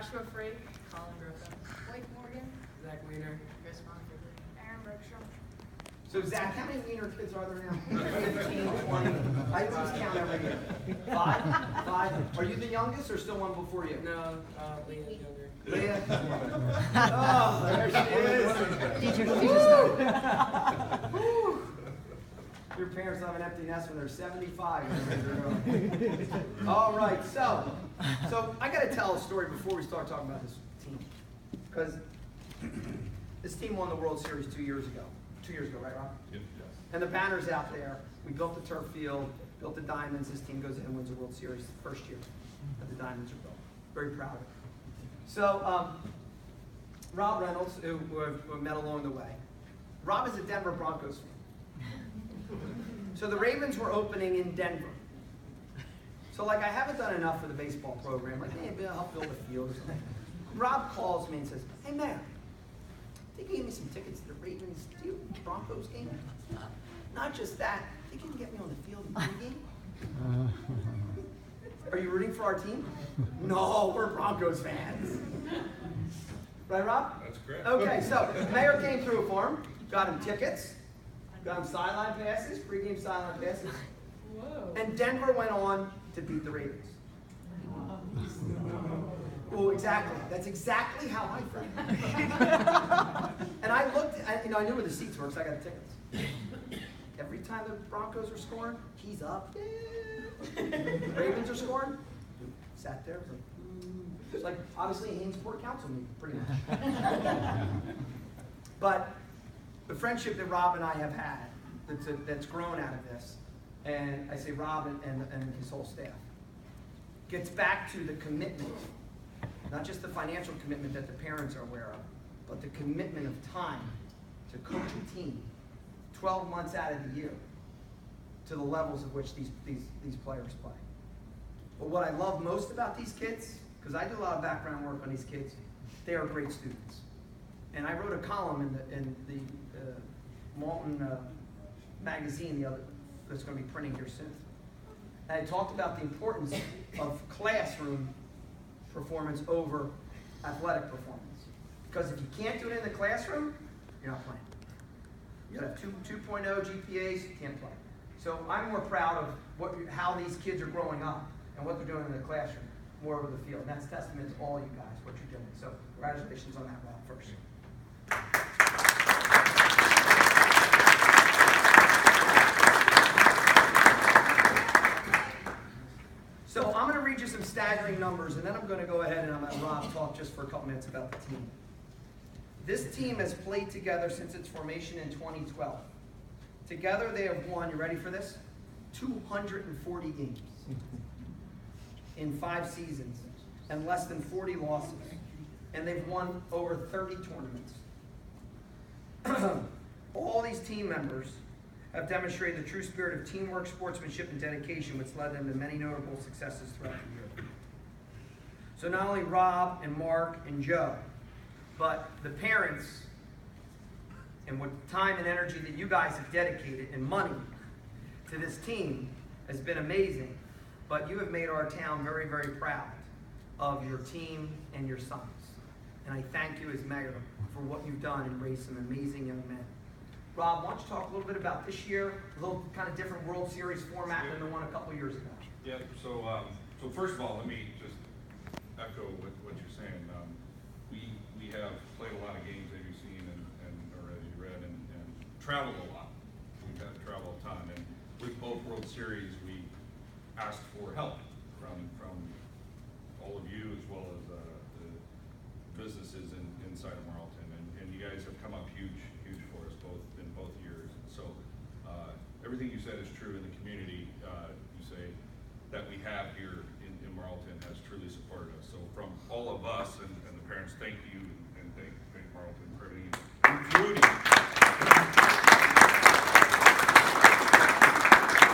Joshua Frake, Colin Griffin, Blake Morgan, Zach Weiner. Chris Monford. Aaron Bergstrom. So Zach, how many Wiener kids are there now? 15, 20? I always count every year. 5? 5? Are you the youngest or still one before you? No, Leah's younger. Leah? Oh, there she is. Whew. Your parents have an empty nest when they're 75. All right, so I got to tell a story before we start talking about this team. Because this team won the World Series 2 years ago. 2 years ago, right, Rob? Yes. And the banner's out there. We built the turf field, built the diamonds. This team goes in and wins the World Series the first year that the diamonds are built. Very proud of it. So, Rob Reynolds, who we met along the way. Rob is a Denver Broncos fan. So the Ravens were opening in Denver. So I haven't done enough for the baseball program. Hey, I'll help build a field or something. Rob calls me and says, hey, Mayor, they can give me some tickets to the Ravens Broncos game. Not just that, they can get me on the field in the game. Are you rooting for our team? No, we're Broncos fans. Right, Rob? That's correct. Okay, so Mayor came through for him, got him tickets, got him sideline passes, pregame sideline passes. Whoa. And Denver went on to beat the Ravens. Well, exactly. That's exactly how I felt. And I looked, I knew where the seats were because I got tickets. Every time the Broncos are scoring, he's up. The Ravens are scoring, sat there. It's like obviously a Hainsport council meeting, pretty much. But the friendship that Rob and I have had, that's grown out of this, and I say Rob and his whole staff, gets back to the commitment, not just the financial commitment that the parents are aware of, but the commitment of time to coach a team 12 months out of the year to the levels of which these players play. But what I love most about these kids, because I do a lot of background work on these kids, they are great students. And I wrote a column in the Malton magazine that's going to be printing here soon. And I talked about the importance of classroom performance over athletic performance. Because if you can't do it in the classroom, you're not playing. You have 2.0 GPAs, you can't play. So I'm more proud of how these kids are growing up and what they're doing in the classroom, more over the field. And that's testament to all you guys, what you're doing. So congratulations on that, Rob, first. So I'm going to read you some staggering numbers, and then I'm going to go ahead and I'm going to let Rob talk just for a couple minutes about the team. This team has played together since its formation in 2012. Together they have won, you ready for this? 240 games in 5 seasons and less than 40 losses. And they've won over 30 tournaments. All these team members have demonstrated the true spirit of teamwork, sportsmanship, and dedication, which led them to many notable successes throughout the year. So not only Rob and Mark and Joe, but the parents and what time and energy that you guys have dedicated and money to this team has been amazing. But you have made our town very, very proud of your team and your sons. And I thank you as mayor for what you've done and raised some amazing young men. Rob, why don't you talk a little bit about this year, a little kind of different World Series format than the one a couple years ago. Yeah, so first of all, let me just echo what you're saying. We have played a lot of games that you've seen or as you read and traveled a lot. We've had to travel a ton. And with both World Series, we asked for help from all of you as well as the businesses inside of Marlton. And you guys have come up huge for us in both years. So everything you said is true in the community. You say that we have here in Marlton has truly supported us. So from all of us and the parents, thank you and thank Marlton for everything, including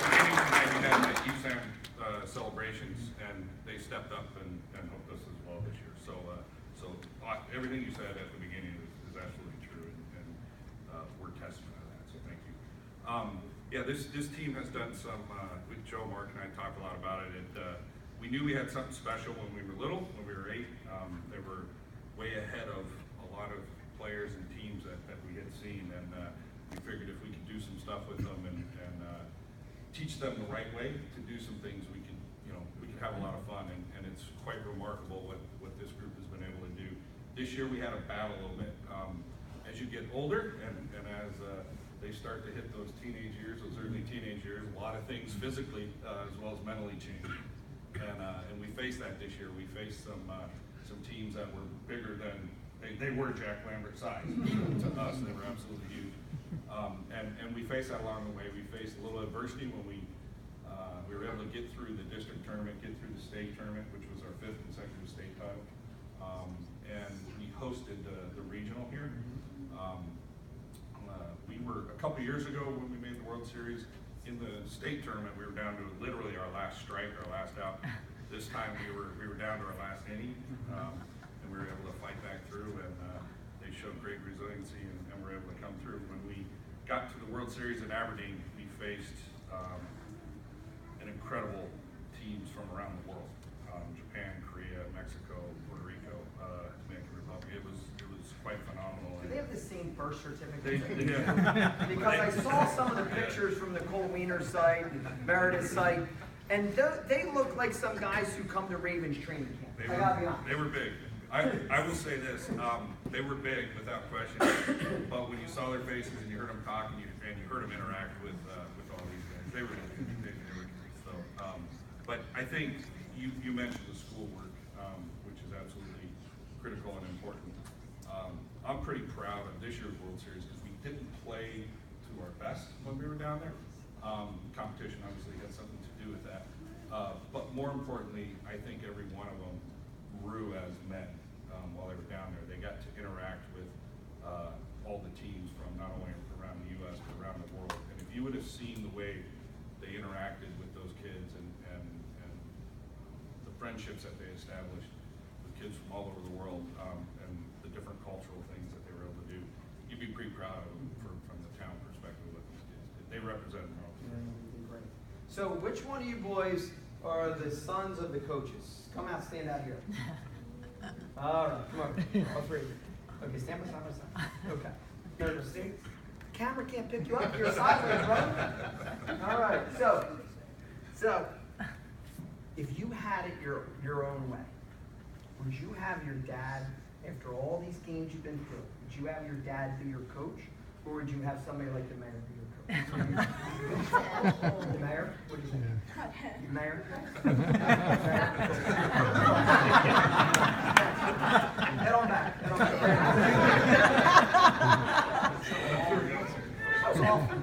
tonight we had the USAM celebrations, and they stepped up and helped us as well this year. So everything you said at the beginning is absolutely true, and we're testament of that. So thank you. Yeah, this team has done some. With Joe, Mark, and I talked a lot about it. We knew we had something special when we were little, when we were 8. There way ahead of a lot of players and teams that we had seen, and we figured if we could do some stuff with them and teach them the right way to do some things, we could have a lot of fun, and it's quite remarkable what this group has been able to do. This year we had a battle a little bit. As you get older and as they start to hit those teenage years, those early teenage years, a lot of things physically as well as mentally change. And we faced that this year. We faced some teams that were bigger than, they were Jack Lambert size. To us, they were absolutely huge. And we faced that along the way. We faced a little adversity when we were able to get through the district tournament, get through the state tournament, which was our 5th consecutive state title. And we hosted the regional here. We were, a couple years ago when we made the World Series, in the state tournament, we were down to literally our last strike, our last out. This time we were down to our last inning, and we were able to fight back through, and they showed great resiliency, and were able to come through. When we got to the World Series in Aberdeen, we faced an incredible teams from around the world. Japan, Korea, Mexico, Puerto Rico, Dominican Republic. It was quite phenomenal. Do they have the same birth certificate? They did. Because I saw some of the pictures from Nicole Wiener's site, Meredith's site, and they look like some guys who come to Ravens training camp. I gotta be honest. They were big. I will say this, they were big without question, but when you saw their faces and you heard them talk and you heard them interact with all these guys, they were big. So, but I think you mentioned the schoolwork, which is absolutely critical and important. I'm pretty proud of this year's World Series because we didn't play to our best when we were down there. Competition obviously had something to do with that. But more importantly, I think every one of them grew as men while they were down there. They got to interact with all the teams from not only around the U.S. but around the world. And if you would have seen the way they interacted with those kids and the friendships that they established with kids from all over the world and the different cultural things that they were able to do, you'd be pretty proud of them from the town perspective what those kids did. They represented them all. Great. So which one of you boys are the sons of the coaches? Come out, stand out here. All right, come on, all three. Okay, stand by side. Okay. No, see? The camera can't pick you up. You're sideways, brother. All right, so if you had it your own way, would you have your dad, after all these games you've been through, would you have your dad be your coach, or would you have somebody like the mayor be your coach? The mayor? What do you think? The mayor? Head on back. Head on back. That's awful.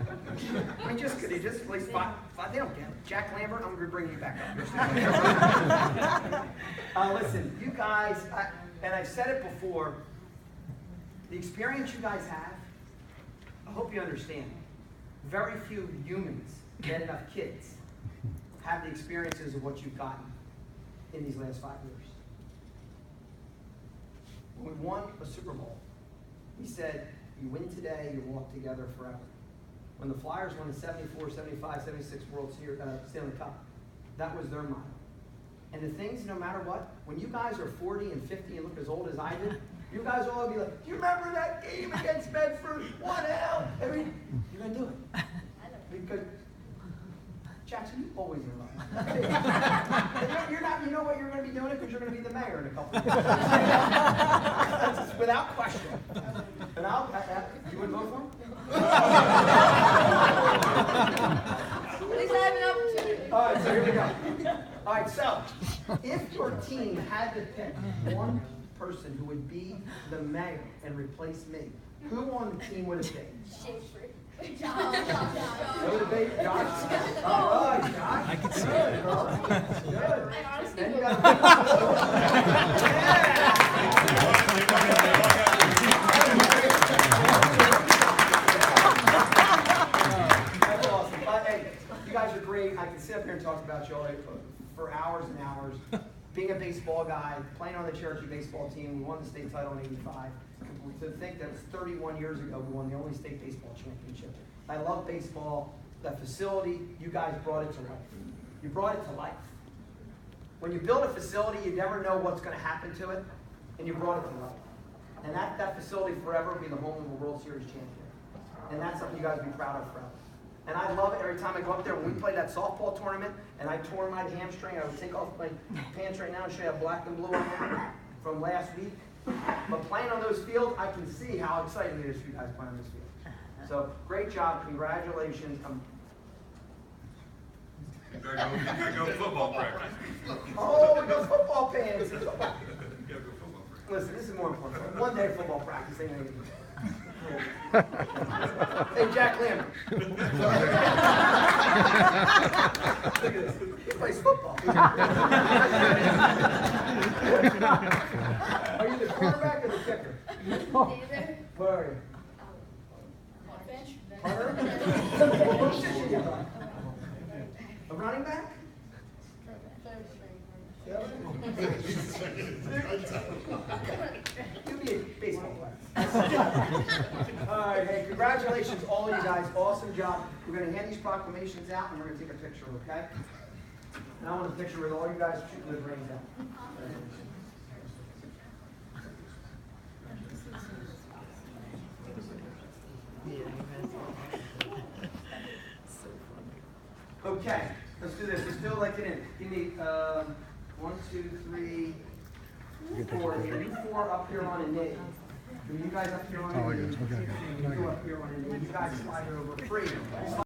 I mean, could they just like they don't get it. Jack Lambert, I'm going to bring you back up. Listen, you guys, and I've said it before, the experience you guys have, I hope you understand. Very few humans, get enough kids, have the experiences of what you've gotten in these last 5 years. When we won a Super Bowl, we said, you win today, you walk together forever. When the Flyers won the 74, 75, 76 World Series, Stanley Cup, that was their motto. And the things, no matter what, when you guys are 40 and 50 and look as old as I did, you guys will all be like, do you remember that game against Bedford? 1-out. I mean, you're going to do it. Because, Jackson, you always are right. You know what you're going to be doing it because you're going to be the mayor in a couple of years. That's without question. And you would vote for him? At least I have an opportunity. All right, so here we go. All right, so if your team had to pick one person who would be the mayor and replace me, who on the team would it be? Shakespeare. Who would it be? Josh? All right, Josh. I can see it. Good. I honestly Then you vote That's awesome. Hey, you guys are great. I can sit up here and talk about you all for hours and hours. Being a baseball guy, playing on the Cherokee baseball team, we won the state title in '85. To think that was 31 years ago, we won the only state baseball championship. I love baseball. That facility, you guys brought it to life. You brought it to life. When you build a facility, you never know what's going to happen to it. and you brought it to life. And that facility forever will be the home of a World Series champion. And that's something you guys be proud of forever. And I love it every time I go up there. When we played that softball tournament and I tore my hamstring, I would take off my pants right now and show you how black and blue I am from last week. But playing on those fields, I can see how exciting it is for you guys playing on this field. So great job, congratulations. You gotta go football practice. Oh, we go football pants. You gotta go football practice. Listen, this is more important. One day football practice ain't gonna get Hey, Jack Lambert. Look at this. He plays football. Are you the quarterback or the kicker? Neither. Where are you? Bench. Hunter? What position you on? A running back? You be a baseball player. All right, hey, congratulations, all of you guys. Awesome job. We're going to hand these proclamations out, and we're going to take a picture, okay? And I want a picture with all you guys shooting the brains out. Okay, let's do this. Let's do it like it is. Give me 1, 2, 3, 4. Here, you 4 up here on a knee. You guys up here on a knee. You up here on a knee. You guys slide over 3.